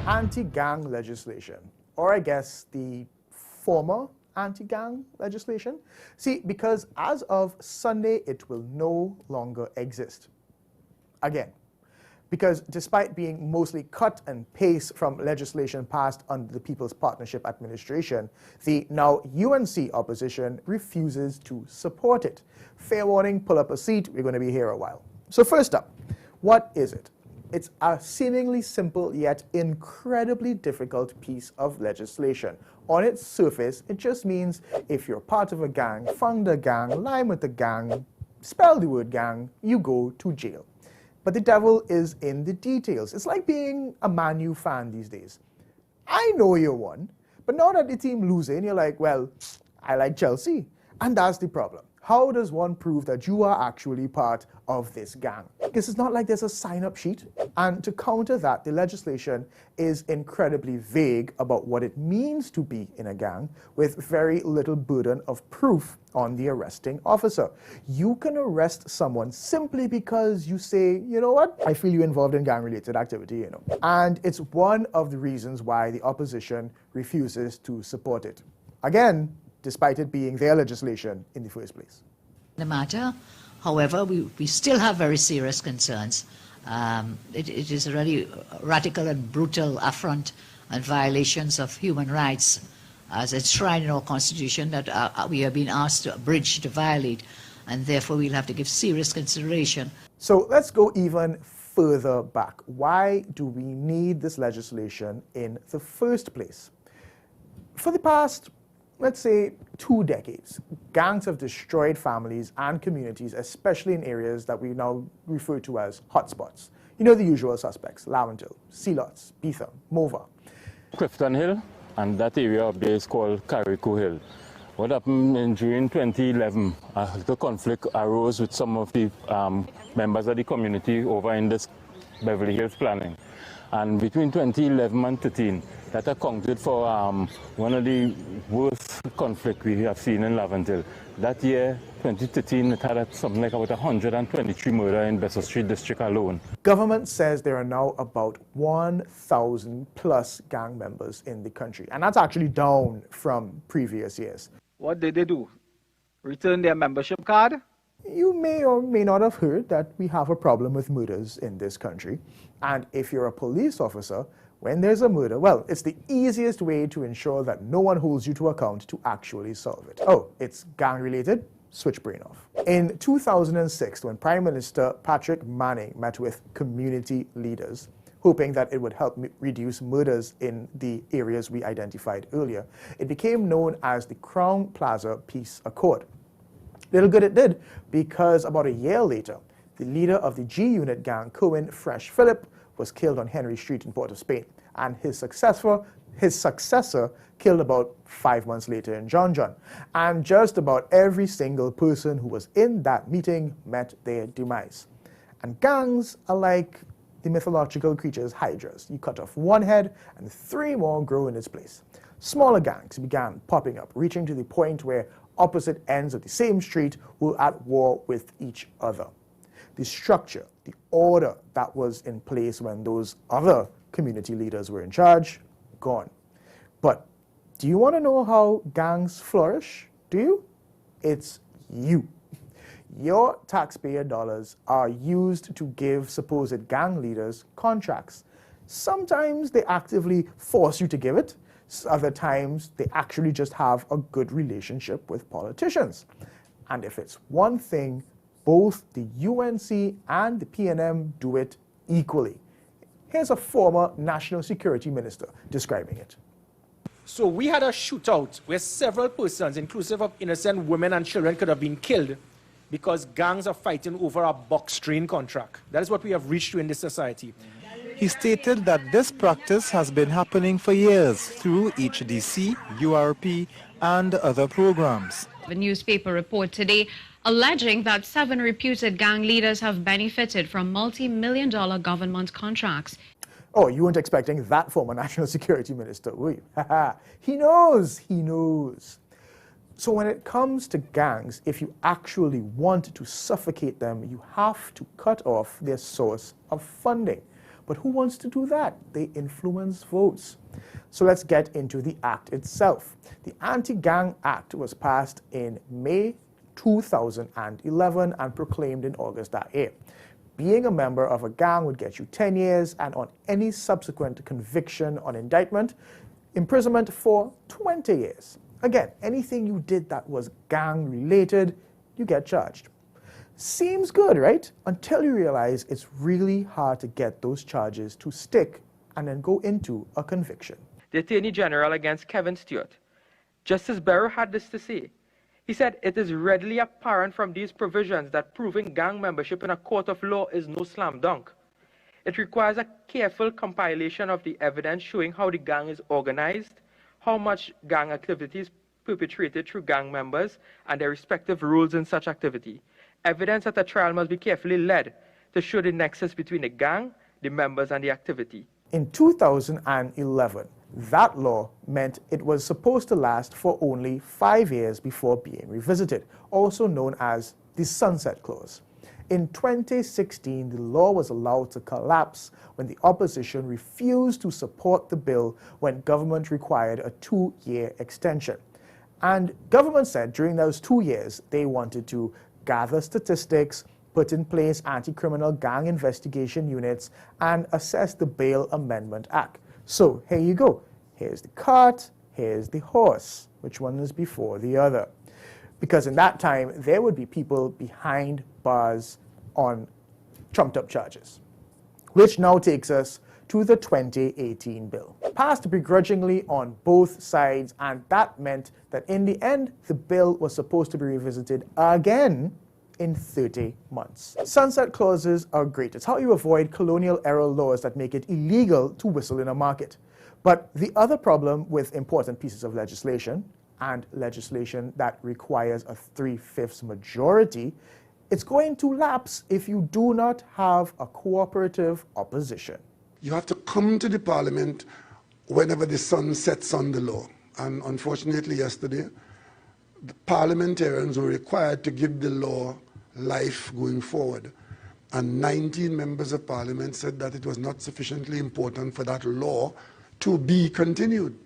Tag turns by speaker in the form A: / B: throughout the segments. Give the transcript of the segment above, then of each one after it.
A: anti-gang legislation, or I guess the former anti-gang legislation. See, because as of Sunday, it will no longer exist. Again, because despite being mostly cut and paste from legislation passed under the People's Partnership Administration, the now UNC opposition refuses to support it. Fair warning, pull up a seat, we're going to be here a while. So first up, what is it? It's a seemingly simple yet incredibly difficult piece of legislation. On its surface, it just means if you're part of a gang, fund a gang, line with the gang, spell the word gang, you go to jail. But the devil is in the details. It's like being a Man U fan these days. I know you're one, but now that the team losing, you're like, well, I like Chelsea. And that's the problem. How does one prove that you are actually part of this gang? Because it's not like there's a sign-up sheet. And to counter that, the legislation is incredibly vague about what it means to be in a gang, with very little burden of proof on the arresting officer. You can arrest someone simply because you say, you know what, I feel you involved in gang-related activity, you know. And it's one of the reasons why the opposition refuses to support it. Again, despite it being their legislation in the first place.
B: The matter, however, we still have very serious concerns. It is a really radical and brutal affront and violations of human rights as enshrined in our Constitution that we have been asked to abridge, to violate, and therefore we'll have to give serious consideration.
A: So let's go even further back. Why do we need this legislation in the first place? For the past, let's say, 2 decades, gangs have destroyed families and communities, especially in areas that we now refer to as hotspots. You know the usual suspects: Laventille, Sealots, Beetham, Mova.
C: Clifton Hill, and that area up there is called Carrico Hill. What happened during 2011, the conflict arose with some of the members of the community over in this Beverly Hills planning. And between 2011 and 2013, that accounted for one of the worst conflicts we have seen in Laventille. That year, 2013, it had something like about 123 murders in Besser Street district alone.
A: Government says there are now about 1,000 plus gang members in the country, and that's actually down from previous years.
D: What did they do? Return their membership card?
A: You may or may not have heard that we have a problem with murders in this country. And if you're a police officer, when there's a murder, well, it's the easiest way to ensure that no one holds you to account to actually solve it. Oh, it's gang-related? Switch brain off. In 2006, when Prime Minister Patrick Manning met with community leaders, hoping that it would help reduce murders in the areas we identified earlier, it became known as the Crown Plaza Peace Accord. Little good it did, because about a year later, the leader of the G-Unit gang, Cohen Fresh Phillip, was killed on Henry Street in Port of Spain, and his successor killed about 5 months later in John John. And just about every single person who was in that meeting met their demise. And gangs are like the mythological creatures hydras. You cut off one head and 3 more grow in its place. Smaller gangs began popping up, reaching to the point where opposite ends of the same street were at war with each other. The structure, the order that was in place when those other community leaders were in charge, gone. But do you want to know how gangs flourish? Do you? It's you. Your taxpayer dollars are used to give supposed gang leaders contracts. Sometimes they actively force you to give it. Other times, they actually just have a good relationship with politicians. And if it's one thing, both the UNC and the PNM do it equally. Here's a former National Security Minister describing it.
E: So we had a shootout where several persons, inclusive of innocent women and children, could have been killed because gangs are fighting over a box train contract. That is what we have reached to in this society.
F: He stated that this practice has been happening for years through HDC, URP, and other programs.
G: A newspaper report today alleging that 7 reputed gang leaders have benefited from multi-million-dollar government contracts.
A: Oh, you weren't expecting that former National Security Minister, were you? He knows, he knows. So when it comes to gangs, if you actually want to suffocate them, you have to cut off their source of funding. But who wants to do that? They influence votes. So let's get into the act itself. The Anti-Gang Act was passed in May 2011 and proclaimed in August that year. Being a member of a gang would get you 10 years, and on any subsequent conviction on indictment, imprisonment for 20 years. Again, anything you did that was gang-related, you get charged. Seems good, right? Until you realize it's really hard to get those charges to stick and then go into a conviction.
H: The Attorney General against Kevin Stewart, Justice Barrow, had this to say. He said, "It is readily apparent from these provisions that proving gang membership in a court of law is no slam dunk. It requires a careful compilation of the evidence showing how the gang is organized, how much gang activity is perpetrated through gang members, and their respective roles in such activity. Evidence at a trial must be carefully led to show the nexus between the gang, the members, and the activity."
A: In 2011, that law meant it was supposed to last for only 5 years before being revisited, also known as the Sunset Clause. In 2016, the law was allowed to collapse when the opposition refused to support the bill when government required a 2-year extension. And government said during those 2 years, they wanted to gather statistics, put in place anti-criminal gang investigation units, and assess the Bail Amendment Act. So here you go. Here's the cart, here's the horse. Which one is before the other? Because in that time, there would be people behind bars on trumped-up charges. Which now takes us to the 2018 bill. Passed begrudgingly on both sides, and that meant that in the end, the bill was supposed to be revisited again in 30 months. Sunset clauses are great. It's how you avoid colonial-era laws that make it illegal to whistle in a market. But the other problem with important pieces of legislation, and legislation that requires a 3/5 majority, it's going to lapse if you do not have a cooperative opposition.
I: You have to come to the parliament whenever the sun sets on the law. And unfortunately yesterday, the parliamentarians were required to give the law life going forward. And 19 members of parliament said that it was not sufficiently important for that law to be continued.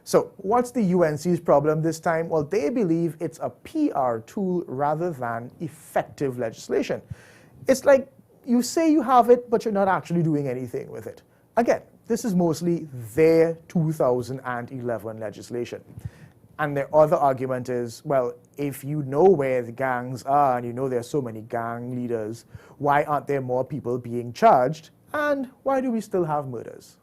A: So what's the UNC's problem this time? Well, they believe it's a PR tool rather than effective legislation. It's like you say you have it, but you're not actually doing anything with it. Again, this is mostly their 2011 legislation. And their other argument is, well, if you know where the gangs are and you know there are so many gang leaders, why aren't there more people being charged? And why do we still have murders?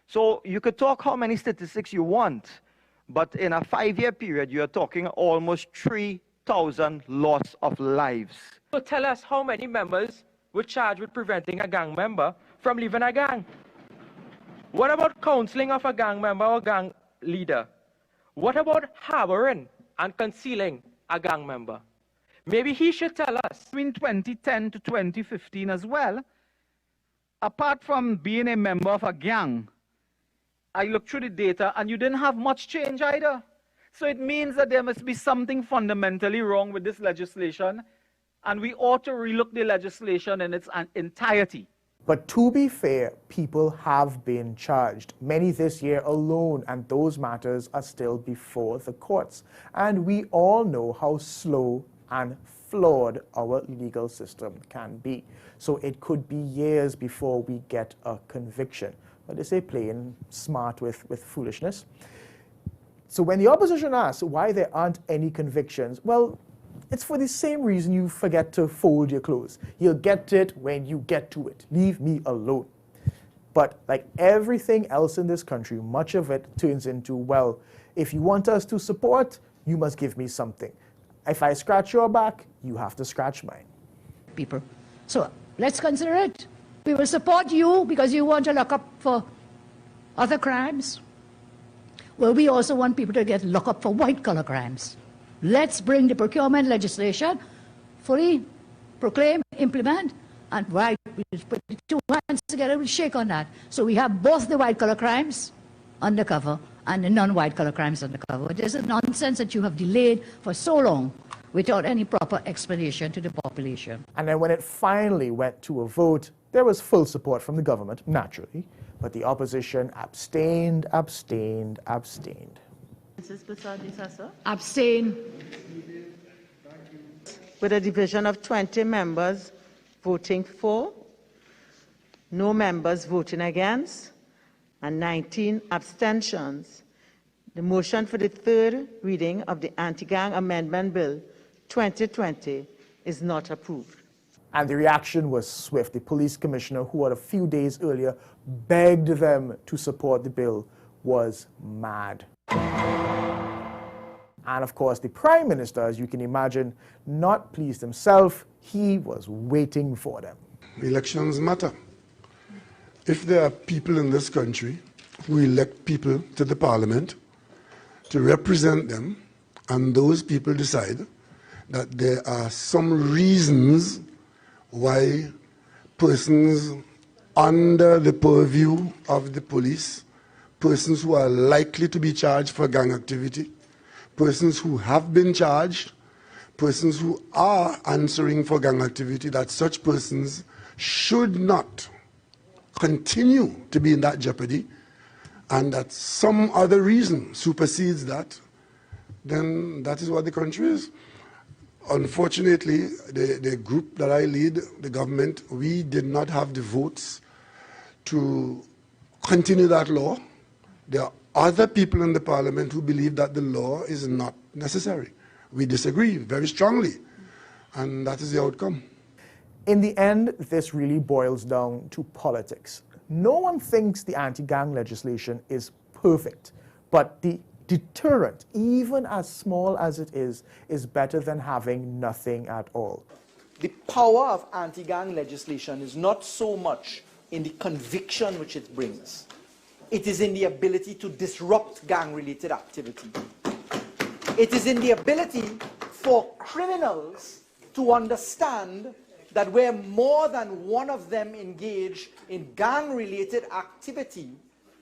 J: So you could talk how many statistics you want, but in a 5-year period, you're talking almost 3,000 loss of lives.
H: So tell us how many members were charged with preventing a gang member from leaving a gang? What about counseling of a gang member or gang leader? What about harboring and concealing a gang member? Maybe he should tell us.
D: Between 2010 to 2015 as well, apart from being a member of a gang, I looked through the data and you didn't have much change either. So it means that there must be something fundamentally wrong with this legislation, and we ought to relook the legislation in its entirety.
A: But to be fair, people have been charged, many this year alone, and those matters are still before the courts. And we all know how slow and flawed our legal system can be. So it could be years before we get a conviction. But they say playing smart with foolishness. So when the opposition asks why there aren't any convictions, well, it's for the same reason you forget to fold your clothes. You'll get it when you get to it. Leave me alone. But like everything else in this country, much of it turns into, well, if you want us to support, you must give me something. If I scratch your back, you have to scratch mine.
B: People. So let's consider it. We will support you because you want to lock up for other crimes. Well, we also want people to get locked up for white-collar crimes. Let's bring the procurement legislation, fully proclaim, implement, and right, we put the two hands together, we'll shake on that. So we have both the white-collar crimes undercover and the non-white-collar crimes undercover. There's a nonsense that you have delayed for so long without any proper explanation to the population.
A: And then when it finally went to a vote, There was full support from the government, naturally, but the opposition abstained.
K: Mrs. Prasad-Nisasa?
B: Abstain.
K: With a division of 20 members voting for, no members voting against, and 19 abstentions, the motion for the third reading of the Anti-Gang Amendment Bill 2020 is not approved.
A: And the reaction was swift. The police commissioner, who had a few days earlier begged them to support the bill, was mad. And of course, the Prime Minister, as you can imagine, not pleased himself. He was waiting for them.
I: Elections matter. If there are people in this country who elect people to the parliament to represent them, and those people decide that there are some reasons why persons under the purview of the police, persons who are likely to be charged for gang activity, persons who have been charged, persons who are answering for gang activity, that such persons should not continue to be in that jeopardy, and that some other reason supersedes that, then that is what the country is. Unfortunately, the group that I lead, the government, we did not have the votes to continue that law. There are other people in the parliament who believe that the law is not necessary. We disagree very strongly, and that is the outcome.
A: In the end, this really boils down to politics. No one thinks the anti-gang legislation is perfect, but the deterrent, even as small as it is better than having nothing at all.
L: The power of anti-gang legislation is not so much in the conviction which it brings. It is in the ability to disrupt gang-related activity. It is in the ability for criminals to understand that where more than one of them engage in gang-related activity,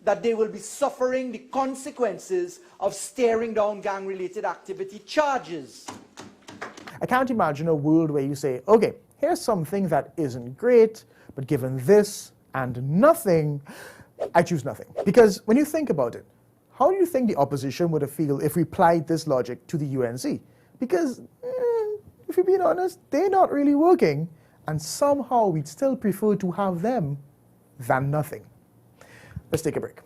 L: that they will be suffering the consequences of staring down gang-related activity charges.
A: I can't imagine a world where you say, okay, here's something that isn't great, but given this and nothing, I choose nothing. Because when you think about it, how do you think the opposition would have felt if we applied this logic to the UNC? Because, if you're being honest, they're not really working, and somehow we'd still prefer to have them than nothing. Let's take a break.